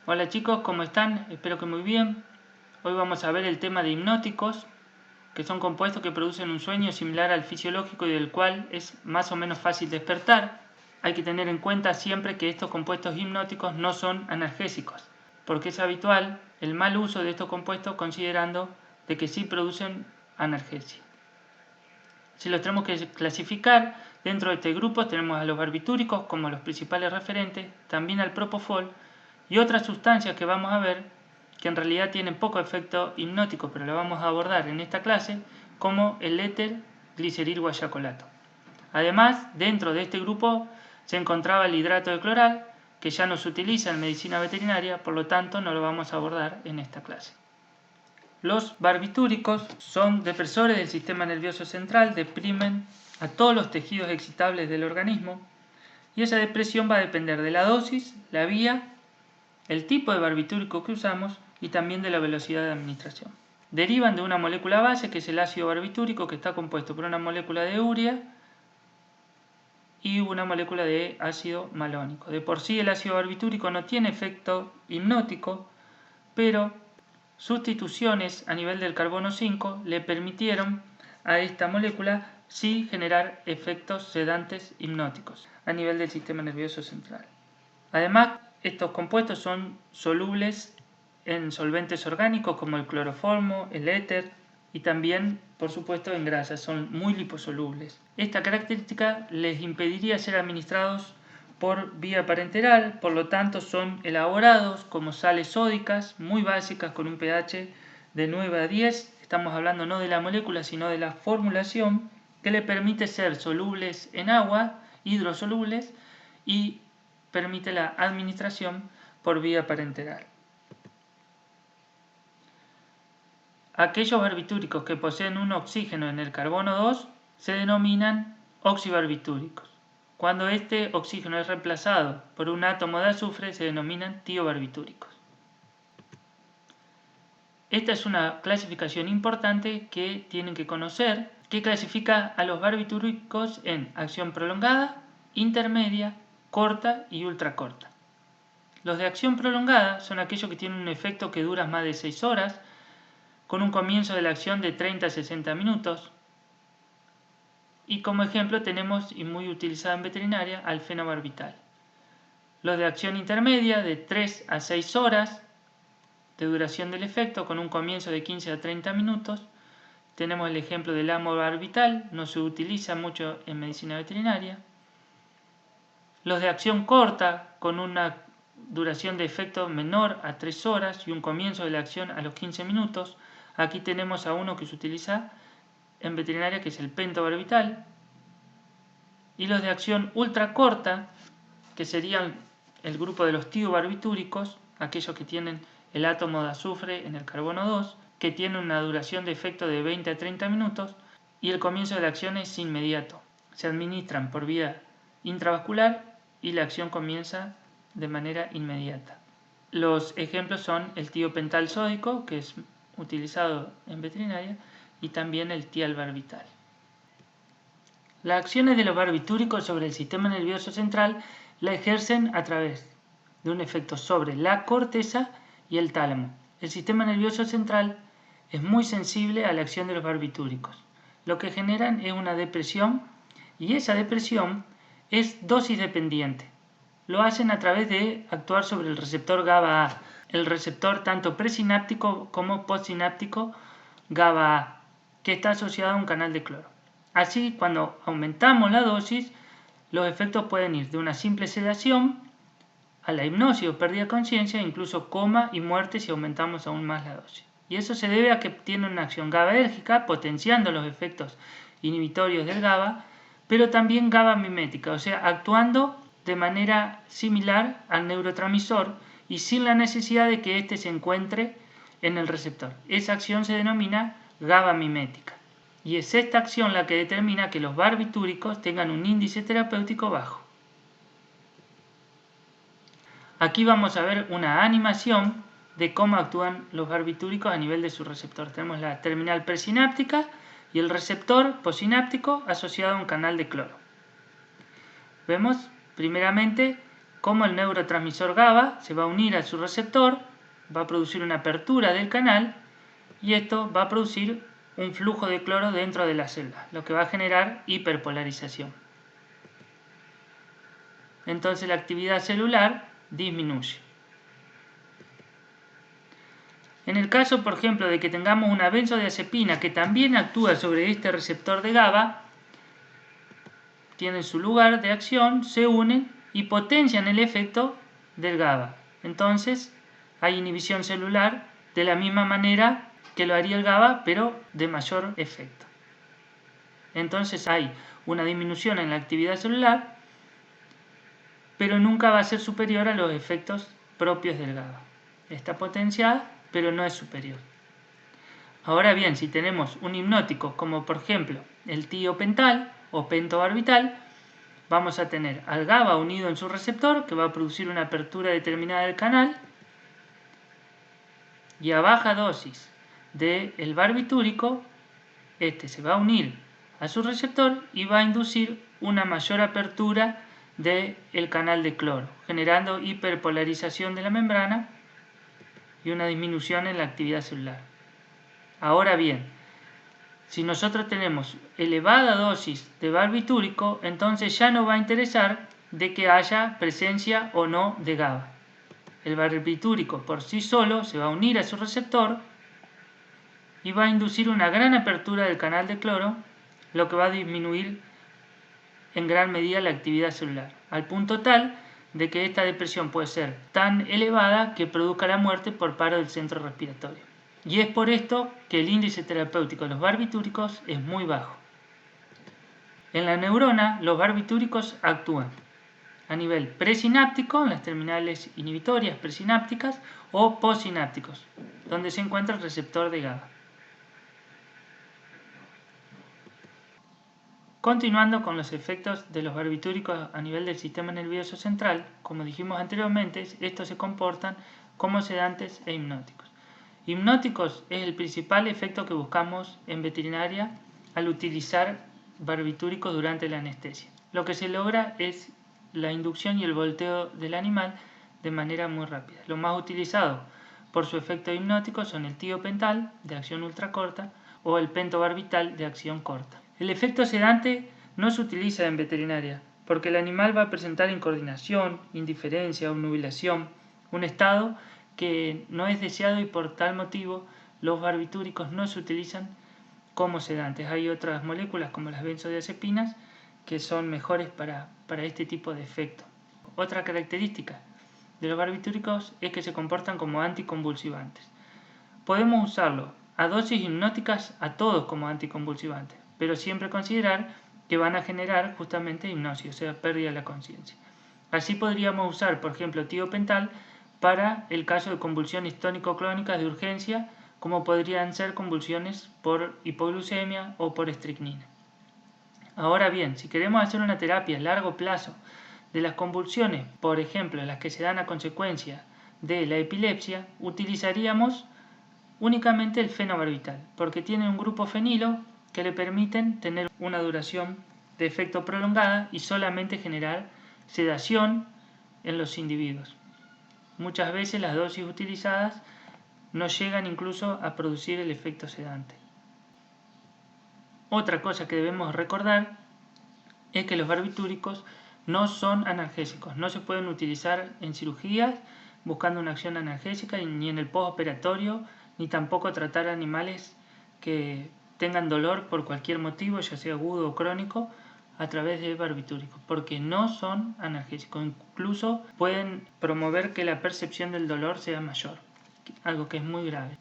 Hola chicos, ¿cómo están? Espero que muy bien. Hoy vamos a ver el tema de hipnóticos, que son compuestos que producen un sueño similar al fisiológico y del cual es más o menos fácil despertar. Hay que tener en cuenta siempre que estos compuestos hipnóticos no son analgésicos, porque es habitual el mal uso de estos compuestos considerando de que sí producen analgesia. Si los tenemos que clasificar, dentro de este grupo tenemos a los barbitúricos como los principales referentes, también al propofol y otras sustancias que vamos a ver que en realidad tienen poco efecto hipnótico, pero lo vamos a abordar en esta clase, como el éter gliceril guayacolato. Además, dentro de este grupo se encontraba el hidrato de cloral, que ya no se utiliza en medicina veterinaria, por lo tanto no lo vamos a abordar en esta clase. Los barbitúricos son depresores del sistema nervioso central, deprimen a todos los tejidos excitables del organismo y esa depresión va a depender de la dosis, la vía, el tipo de barbitúrico que usamos y también de la velocidad de administración. Derivan de una molécula base que es el ácido barbitúrico, que está compuesto por una molécula de urea y una molécula de ácido malónico. De por sí el ácido barbitúrico no tiene efecto hipnótico, pero sustituciones a nivel del carbono 5 le permitieron a esta molécula sí generar efectos sedantes hipnóticos a nivel del sistema nervioso central. Además, estos compuestos son solubles en solventes orgánicos como el cloroformo, el éter y también, por supuesto, en grasas, son muy liposolubles. Esta característica les impediría ser administrados por vía parenteral, por lo tanto son elaborados como sales sódicas muy básicas con un pH de 9 a 10, estamos hablando no de la molécula sino de la formulación que le permite ser solubles en agua, hidrosolubles y permite la administración por vía parenteral. Aquellos barbitúricos que poseen un oxígeno en el carbono 2 se denominan oxibarbitúricos. Cuando este oxígeno es reemplazado por un átomo de azufre se denominan tiobarbitúricos. Esta es una clasificación importante que tienen que conocer, que clasifica a los barbitúricos en acción prolongada, intermedia, corta y ultracorta. Los de acción prolongada son aquellos que tienen un efecto que dura más de 6 horas, con un comienzo de la acción de 30 a 60 minutos. Y como ejemplo tenemos, y muy utilizada en veterinaria, al fenobarbital. Los de acción intermedia de 3 a 6 horas de duración del efecto, con un comienzo de 15 a 30 minutos. Tenemos el ejemplo del amobarbital, no se utiliza mucho en medicina veterinaria. Los de acción corta, con una duración de efecto menor a 3 horas y un comienzo de la acción a los 15 minutos. Aquí tenemos a uno que se utiliza en veterinaria, que es el pentobarbital. Y los de acción ultra corta, que serían el grupo de los tiobarbitúricos, aquellos que tienen el átomo de azufre en el carbono 2, que tienen una duración de efecto de 20 a 30 minutos y el comienzo de la acción es inmediato. Se administran por vía intravascular y la acción comienza de manera inmediata. Los ejemplos son el tiopental sódico, que es utilizado en veterinaria, y también el tialbarbital. Las acciones de los barbitúricos sobre el sistema nervioso central la ejercen a través de un efecto sobre la corteza y el tálamo. El sistema nervioso central es muy sensible a la acción de los barbitúricos. Lo que generan es una depresión y esa depresión es dosis dependiente. Lo hacen a través de actuar sobre el receptor GABA-A, el receptor tanto presináptico como postsináptico GABA-A, que está asociado a un canal de cloro. Así, cuando aumentamos la dosis, los efectos pueden ir de una simple sedación a la hipnosis o pérdida de conciencia, incluso coma y muerte si aumentamos aún más la dosis. Y eso se debe a que tiene una acción GABAérgica, potenciando los efectos inhibitorios del GABA, pero también GABA mimética, o sea, actuando de manera similar al neurotransmisor y sin la necesidad de que éste se encuentre en el receptor. Esa acción se denomina GABA mimética. Y es esta acción la que determina que los barbitúricos tengan un índice terapéutico bajo. Aquí vamos a ver una animación de cómo actúan los barbitúricos a nivel de su receptor. Tenemos la terminal presináptica y el receptor postsináptico asociado a un canal de cloro. Vemos primeramente cómo el neurotransmisor GABA se va a unir a su receptor, va a producir una apertura del canal y esto va a producir un flujo de cloro dentro de la célula, lo que va a generar hiperpolarización. Entonces la actividad celular disminuye. En el caso, por ejemplo, de que tengamos una benzodiazepina que también actúa sobre este receptor de GABA, tienen su lugar de acción, se unen y potencian el efecto del GABA. Entonces hay inhibición celular de la misma manera que lo haría el GABA, pero de mayor efecto. Entonces hay una disminución en la actividad celular, pero nunca va a ser superior a los efectos propios del GABA. Está potenciada, pero no es superior. Ahora bien, si tenemos un hipnótico como por ejemplo el tiopental o pentobarbital, vamos a tener al GABA unido en su receptor que va a producir una apertura determinada del canal, y a baja dosis del barbitúrico este se va a unir a su receptor y va a inducir una mayor apertura del canal de cloro, generando hiperpolarización de la membrana y una disminución en la actividad celular. Ahora bien, si nosotros tenemos elevada dosis de barbitúrico, entonces ya no va a interesar de que haya presencia o no de GABA. El barbitúrico por sí solo se va a unir a su receptor y va a inducir una gran apertura del canal de cloro, lo que va a disminuir en gran medida la actividad celular, al punto tal de que esta depresión puede ser tan elevada que produzca la muerte por paro del centro respiratorio. Y es por esto que el índice terapéutico de los barbitúricos es muy bajo. En la neurona, los barbitúricos actúan a nivel presináptico, en las terminales inhibitorias presinápticas, o postsinápticos, donde se encuentra el receptor de GABA. Continuando con los efectos de los barbitúricos a nivel del sistema nervioso central, como dijimos anteriormente, estos se comportan como sedantes e hipnóticos. Hipnóticos es el principal efecto que buscamos en veterinaria al utilizar barbitúricos durante la anestesia. Lo que se logra es la inducción y el volteo del animal de manera muy rápida. Los más utilizados por su efecto hipnótico son el tiopental, de acción ultracorta, o el pentobarbital, de acción corta. El efecto sedante no se utiliza en veterinaria, porque el animal va a presentar incoordinación, indiferencia, obnubilación, un estado que no es deseado y por tal motivo los barbitúricos no se utilizan como sedantes. Hay otras moléculas como las benzodiazepinas que son mejores para este tipo de efecto. Otra característica de los barbitúricos es que se comportan como anticonvulsivantes. Podemos usarlo a dosis hipnóticas a todos como anticonvulsivantes, pero siempre considerar que van a generar justamente hipnosis, o sea, pérdida de la conciencia. Así podríamos usar, por ejemplo, tiopental para el caso de convulsiones tónico-clónicas de urgencia, como podrían ser convulsiones por hipoglucemia o por estricnina. Ahora bien, si queremos hacer una terapia a largo plazo de las convulsiones, por ejemplo, las que se dan a consecuencia de la epilepsia, utilizaríamos únicamente el fenobarbital, porque tiene un grupo fenilo que le permiten tener una duración de efecto prolongada y solamente generar sedación en los individuos. Muchas veces las dosis utilizadas no llegan incluso a producir el efecto sedante. Otra cosa que debemos recordar es que los barbitúricos no son analgésicos, no se pueden utilizar en cirugías buscando una acción analgésica ni en el postoperatorio, ni tampoco tratar animales que tengan dolor por cualquier motivo, ya sea agudo o crónico, a través de barbitúricos, porque no son analgésicos. Incluso pueden promover que la percepción del dolor sea mayor, algo que es muy grave.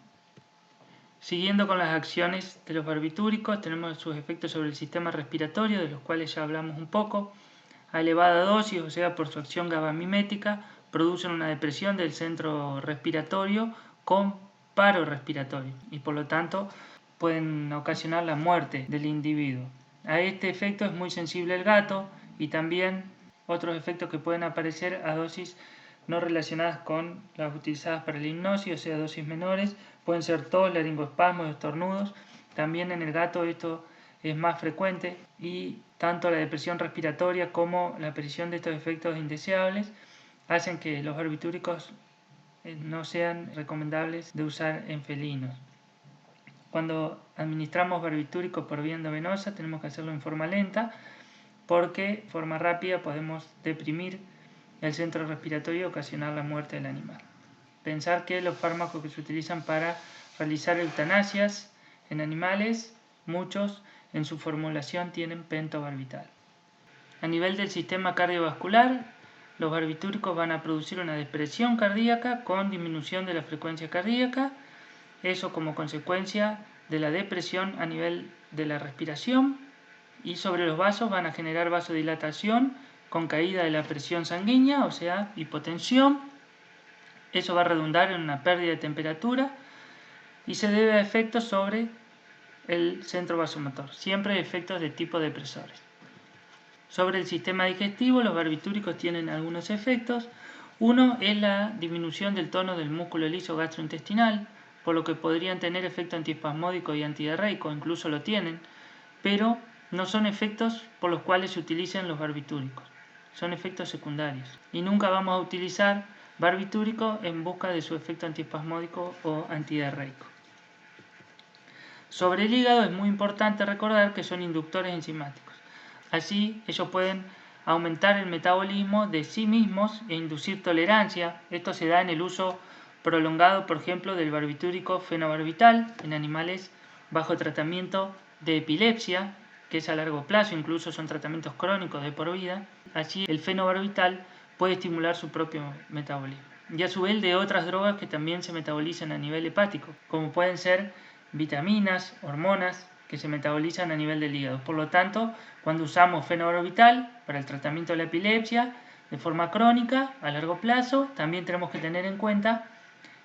Siguiendo con las acciones de los barbitúricos, tenemos sus efectos sobre el sistema respiratorio, de los cuales ya hablamos un poco. A elevada dosis, o sea, por su acción GABA-mimética, producen una depresión del centro respiratorio con paro respiratorio y por lo tanto pueden ocasionar la muerte del individuo. A este efecto es muy sensible el gato y también otros efectos que pueden aparecer a dosis no relacionadas con las utilizadas para la hipnosis, o sea, dosis menores, pueden ser tos, laringoespasmos, estornudos. También en el gato esto es más frecuente y tanto la depresión respiratoria como la aparición de estos efectos indeseables hacen que los barbitúricos no sean recomendables de usar en felinos. Cuando administramos barbitúricos por vía endovenosa tenemos que hacerlo en forma lenta, porque de forma rápida podemos deprimir el centro respiratorio y ocasionar la muerte del animal. Pensar que los fármacos que se utilizan para realizar eutanasias en animales, muchos en su formulación tienen pentobarbital. A nivel del sistema cardiovascular, los barbitúricos van a producir una depresión cardíaca con disminución de la frecuencia cardíaca, eso como consecuencia de la depresión a nivel de la respiración, y sobre los vasos van a generar vasodilatación con caída de la presión sanguínea, o sea, hipotensión. Eso va a redundar en una pérdida de temperatura y se debe a efectos sobre el centro vasomotor, siempre efectos de tipo depresores. Sobre el sistema digestivo, los barbitúricos tienen algunos efectos. Uno es la disminución del tono del músculo liso gastrointestinal, por lo que podrían tener efecto antiespasmódico y antidiarreico, incluso lo tienen, pero no son efectos por los cuales se utilicen los barbitúricos, son efectos secundarios. Y nunca vamos a utilizar barbitúricos en busca de su efecto antiespasmódico o antidiarreico. Sobre el hígado es muy importante recordar que son inductores enzimáticos. Así, ellos pueden aumentar el metabolismo de sí mismos e inducir tolerancia. Esto se da en el uso prolongado, por ejemplo, del barbitúrico fenobarbital en animales bajo tratamiento de epilepsia, que es a largo plazo, incluso son tratamientos crónicos de por vida. Así, el fenobarbital puede estimular su propio metabolismo. Y a su vez de otras drogas que también se metabolizan a nivel hepático, como pueden ser vitaminas, hormonas, que se metabolizan a nivel del hígado. Por lo tanto, cuando usamos fenobarbital para el tratamiento de la epilepsia de forma crónica, a largo plazo, también tenemos que tener en cuenta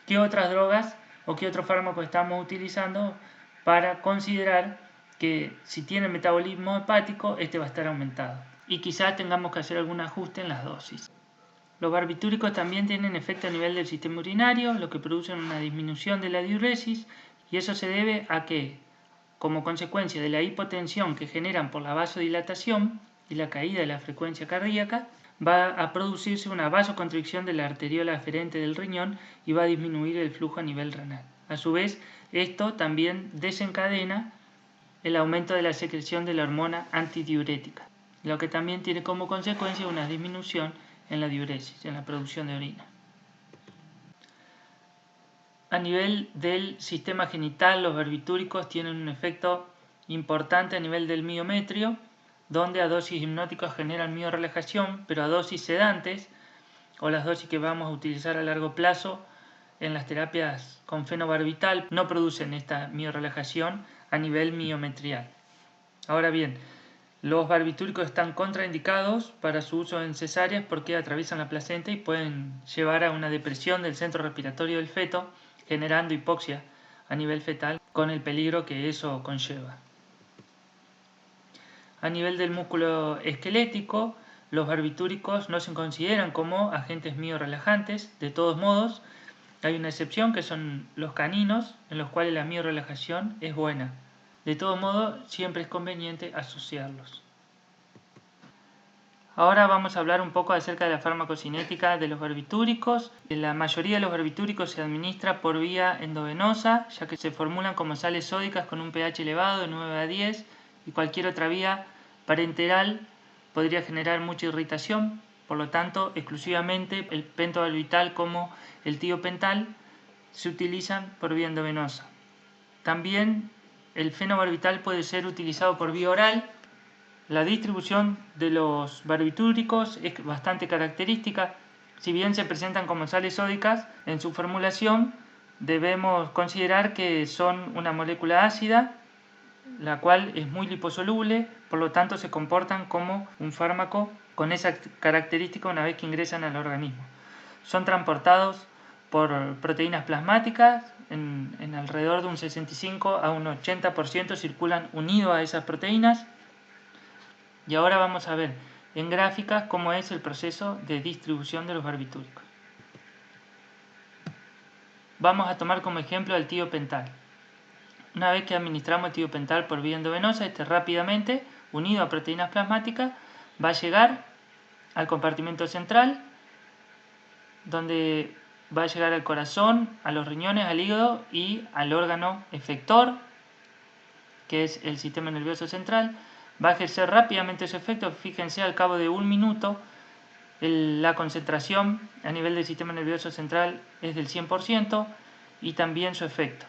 qué otras drogas o qué otros fármacos estamos utilizando para considerar que si tiene metabolismo hepático, este va a estar aumentado. Y quizás tengamos que hacer algún ajuste en las dosis. Los barbitúricos también tienen efecto a nivel del sistema urinario, lo que produce una disminución de la diuresis, y eso se debe a que, como consecuencia de la hipotensión que generan por la vasodilatación y la caída de la frecuencia cardíaca, va a producirse una vasoconstricción de la arteriola aferente del riñón y va a disminuir el flujo a nivel renal. A su vez, esto también desencadena el aumento de la secreción de la hormona antidiurética, lo que también tiene como consecuencia una disminución en la diuresis, en la producción de orina. A nivel del sistema genital, los barbitúricos tienen un efecto importante a nivel del miometrio, donde a dosis hipnóticas generan miorelajación, pero a dosis sedantes, o las dosis que vamos a utilizar a largo plazo en las terapias con fenobarbital, no producen esta miorelajación a nivel miometrial. Ahora bien, los barbitúricos están contraindicados para su uso en cesáreas porque atraviesan la placenta y pueden llevar a una depresión del centro respiratorio del feto, generando hipoxia a nivel fetal, con el peligro que eso conlleva. A nivel del músculo esquelético, los barbitúricos no se consideran como agentes miorelajantes. De todos modos, hay una excepción que son los caninos, en los cuales la miorelajación es buena. De todo modo, siempre es conveniente asociarlos. Ahora vamos a hablar un poco acerca de la farmacocinética de los barbitúricos. La mayoría de los barbitúricos se administra por vía endovenosa, ya que se formulan como sales sódicas con un pH elevado de 9 a 10 y cualquier otra vía parenteral podría generar mucha irritación. Por lo tanto, exclusivamente el pentobarbital como el tiopental se utilizan por vía endovenosa. También el fenobarbital puede ser utilizado por vía oral. La distribución de los barbitúricos es bastante característica. Si bien se presentan como sales sódicas, en su formulación debemos considerar que son una molécula ácida, la cual es muy liposoluble, por lo tanto se comportan como un fármaco con esa característica una vez que ingresan al organismo. Son transportados por proteínas plasmáticas, en alrededor de un 65 a un 80% circulan unidos a esas proteínas. Y ahora vamos a ver en gráficas cómo es el proceso de distribución de los barbitúricos. Vamos a tomar como ejemplo el tiopental. Una vez que administramos el tiopental por vía endovenosa, este rápidamente, unido a proteínas plasmáticas, va a llegar al compartimento central donde va a llegar al corazón, a los riñones, al hígado y al órgano efector, que es el sistema nervioso central. Va a ejercer rápidamente su efecto. Fíjense, al cabo de 1 minuto la concentración a nivel del sistema nervioso central es del 100% y también su efecto.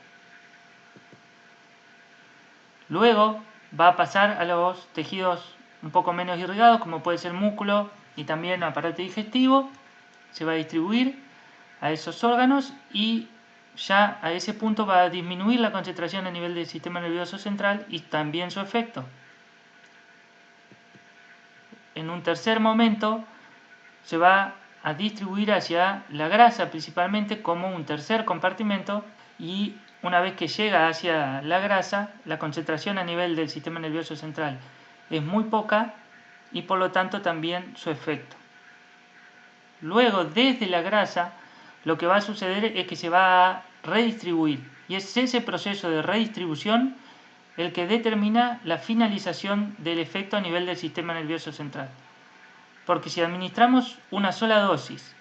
Luego va a pasar a los tejidos un poco menos irrigados, como puede ser músculo y también aparato digestivo. Se va a distribuir a esos órganos y ya a ese punto va a disminuir la concentración a nivel del sistema nervioso central y también su efecto. En un tercer momento se va a distribuir hacia la grasa principalmente como un tercer compartimento, y una vez que llega hacia la grasa, la concentración a nivel del sistema nervioso central es muy poca y por lo tanto también su efecto. Luego, desde la grasa, lo que va a suceder es que se va a redistribuir, y es ese proceso de redistribución el que determina la finalización del efecto a nivel del sistema nervioso central. Porque si administramos una sola dosis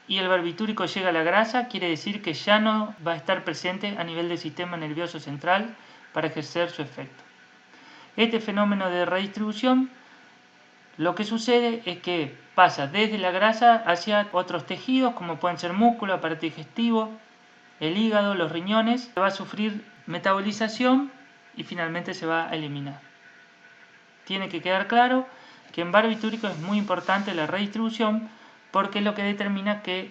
y el barbitúrico llega a la grasa, quiere decir que ya no va a estar presente a nivel del sistema nervioso central para ejercer su efecto. Este fenómeno de redistribución, lo que sucede es que pasa desde la grasa hacia otros tejidos, como pueden ser músculo, aparato digestivo, el hígado, los riñones. Va a sufrir metabolización y finalmente se va a eliminar. Tiene que quedar claro que en barbitúrico es muy importante la redistribución, porque es lo que determina que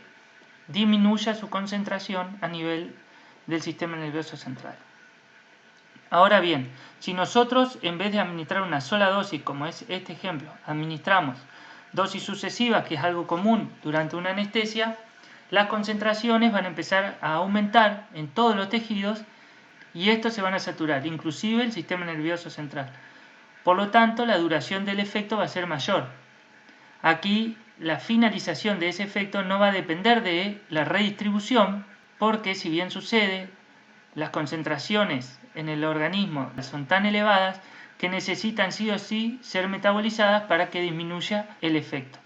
disminuya su concentración a nivel del sistema nervioso central. Ahora bien, si nosotros, en vez de administrar una sola dosis, como es este ejemplo, administramos dosis sucesivas, que es algo común durante una anestesia, las concentraciones van a empezar a aumentar en todos los tejidos y estos se van a saturar, inclusive el sistema nervioso central. Por lo tanto, la duración del efecto va a ser mayor. Aquí la finalización de ese efecto no va a depender de la redistribución, porque si bien sucede, las concentraciones en el organismo son tan elevadas que necesitan sí o sí ser metabolizadas para que disminuya el efecto.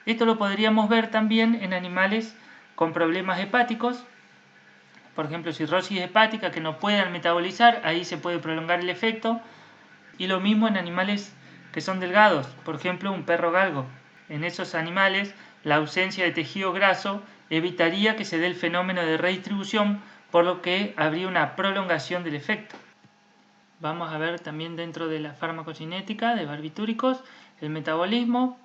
Esto lo podríamos ver también en animales con problemas hepáticos, por ejemplo cirrosis hepática, que no puedan metabolizar, ahí se puede prolongar el efecto. Y lo mismo en animales que son delgados, por ejemplo un perro galgo. En esos animales la ausencia de tejido graso evitaría que se dé el fenómeno de redistribución, por lo que habría una prolongación del efecto. Vamos a ver también dentro de la farmacocinética de barbitúricos el metabolismo.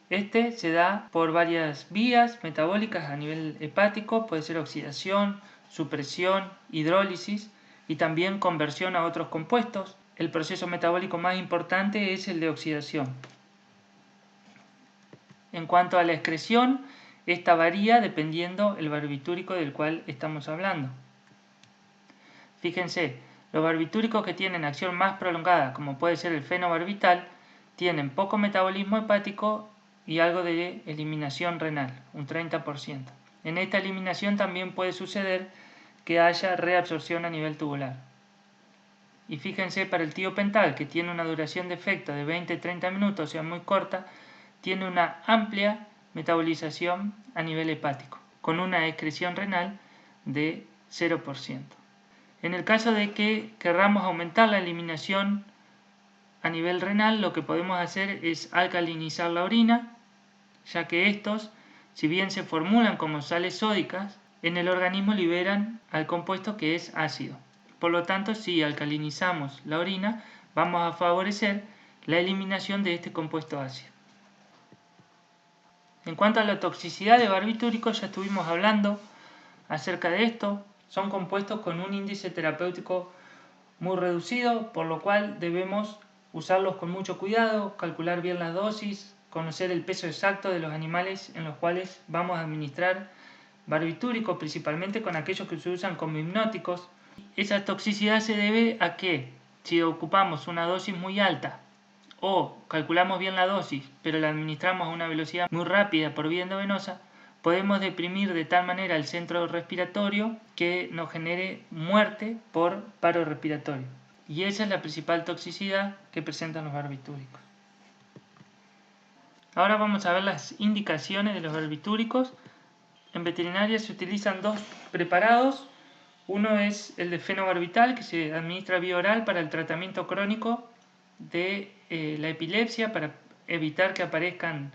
Este se da por varias vías metabólicas a nivel hepático, puede ser oxidación, supresión, hidrólisis y también conversión a otros compuestos. El proceso metabólico más importante es el de oxidación. En cuanto a la excreción, esta varía dependiendo el barbitúrico del cual estamos hablando. Fíjense, los barbitúricos que tienen acción más prolongada, como puede ser el fenobarbital, tienen poco metabolismo hepático y algo de eliminación renal, un 30%. En esta eliminación también puede suceder que haya reabsorción a nivel tubular. Y fíjense, para el tiopental, que tiene una duración de efecto de 20-30 minutos, o sea muy corta, tiene una amplia metabolización a nivel hepático, con una excreción renal de 0%. En el caso de que querramos aumentar la eliminación a nivel renal, lo que podemos hacer es alcalinizar la orina, ya que estos, si bien se formulan como sales sódicas, en el organismo liberan al compuesto que es ácido. Por lo tanto, si alcalinizamos la orina, vamos a favorecer la eliminación de este compuesto ácido. En cuanto a la toxicidad de barbitúricos, ya estuvimos hablando acerca de esto. Son compuestos con un índice terapéutico muy reducido, por lo cual debemos usarlos con mucho cuidado, calcular bien las dosis, conocer el peso exacto de los animales en los cuales vamos a administrar barbitúricos, principalmente con aquellos que se usan como hipnóticos. Esa toxicidad se debe a que si ocupamos una dosis muy alta o calculamos bien la dosis, pero la administramos a una velocidad muy rápida por vía endovenosa, podemos deprimir de tal manera el centro respiratorio que nos genere muerte por paro respiratorio. Y esa es la principal toxicidad que presentan los barbitúricos. Ahora vamos a ver las indicaciones de los barbitúricos. En veterinaria se utilizan dos preparados. Uno es el de fenobarbital, que se administra vía oral para el tratamiento crónico de la epilepsia, para evitar que aparezcan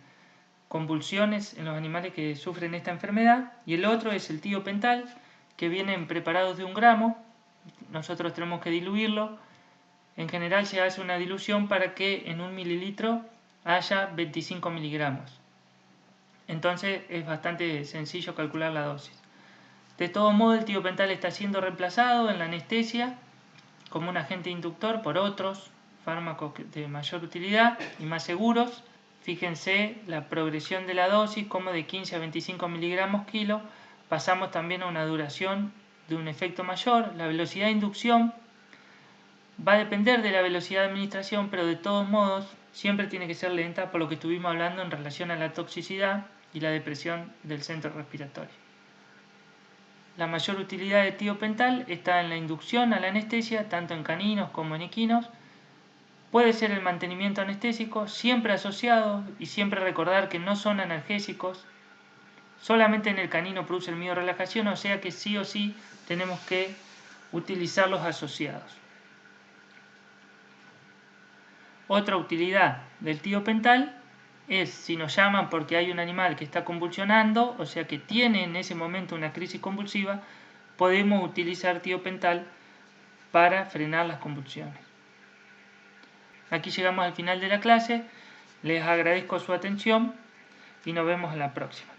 convulsiones en los animales que sufren esta enfermedad. Y el otro es el tiopental, que viene en preparados de 1 gramo. Nosotros tenemos que diluirlo. En general se hace una dilución para que en 1 mililitro haya 25 miligramos. Entonces es bastante sencillo calcular la dosis. De todo modo, el tiopental está siendo reemplazado en la anestesia como un agente inductor por otros fármacos de mayor utilidad y más seguros. Fíjense la progresión de la dosis, como de 15 a 25 miligramos kilo pasamos también a una duración de un efecto mayor. La velocidad de inducción va a depender de la velocidad de administración, pero de todos modos siempre tiene que ser lenta, por lo que estuvimos hablando en relación a la toxicidad y la depresión del centro respiratorio. La mayor utilidad de tiopental está en la inducción a la anestesia, tanto en caninos como en equinos. Puede ser el mantenimiento anestésico, siempre asociado, y siempre recordar que no son analgésicos. Solamente en el canino produce el miorelajación, o sea que sí o sí tenemos que utilizarlos asociados. Otra utilidad del tiopental es si nos llaman porque hay un animal que está convulsionando, o sea que tiene en ese momento una crisis convulsiva, podemos utilizar tiopental para frenar las convulsiones. Aquí llegamos al final de la clase, les agradezco su atención y nos vemos en la próxima.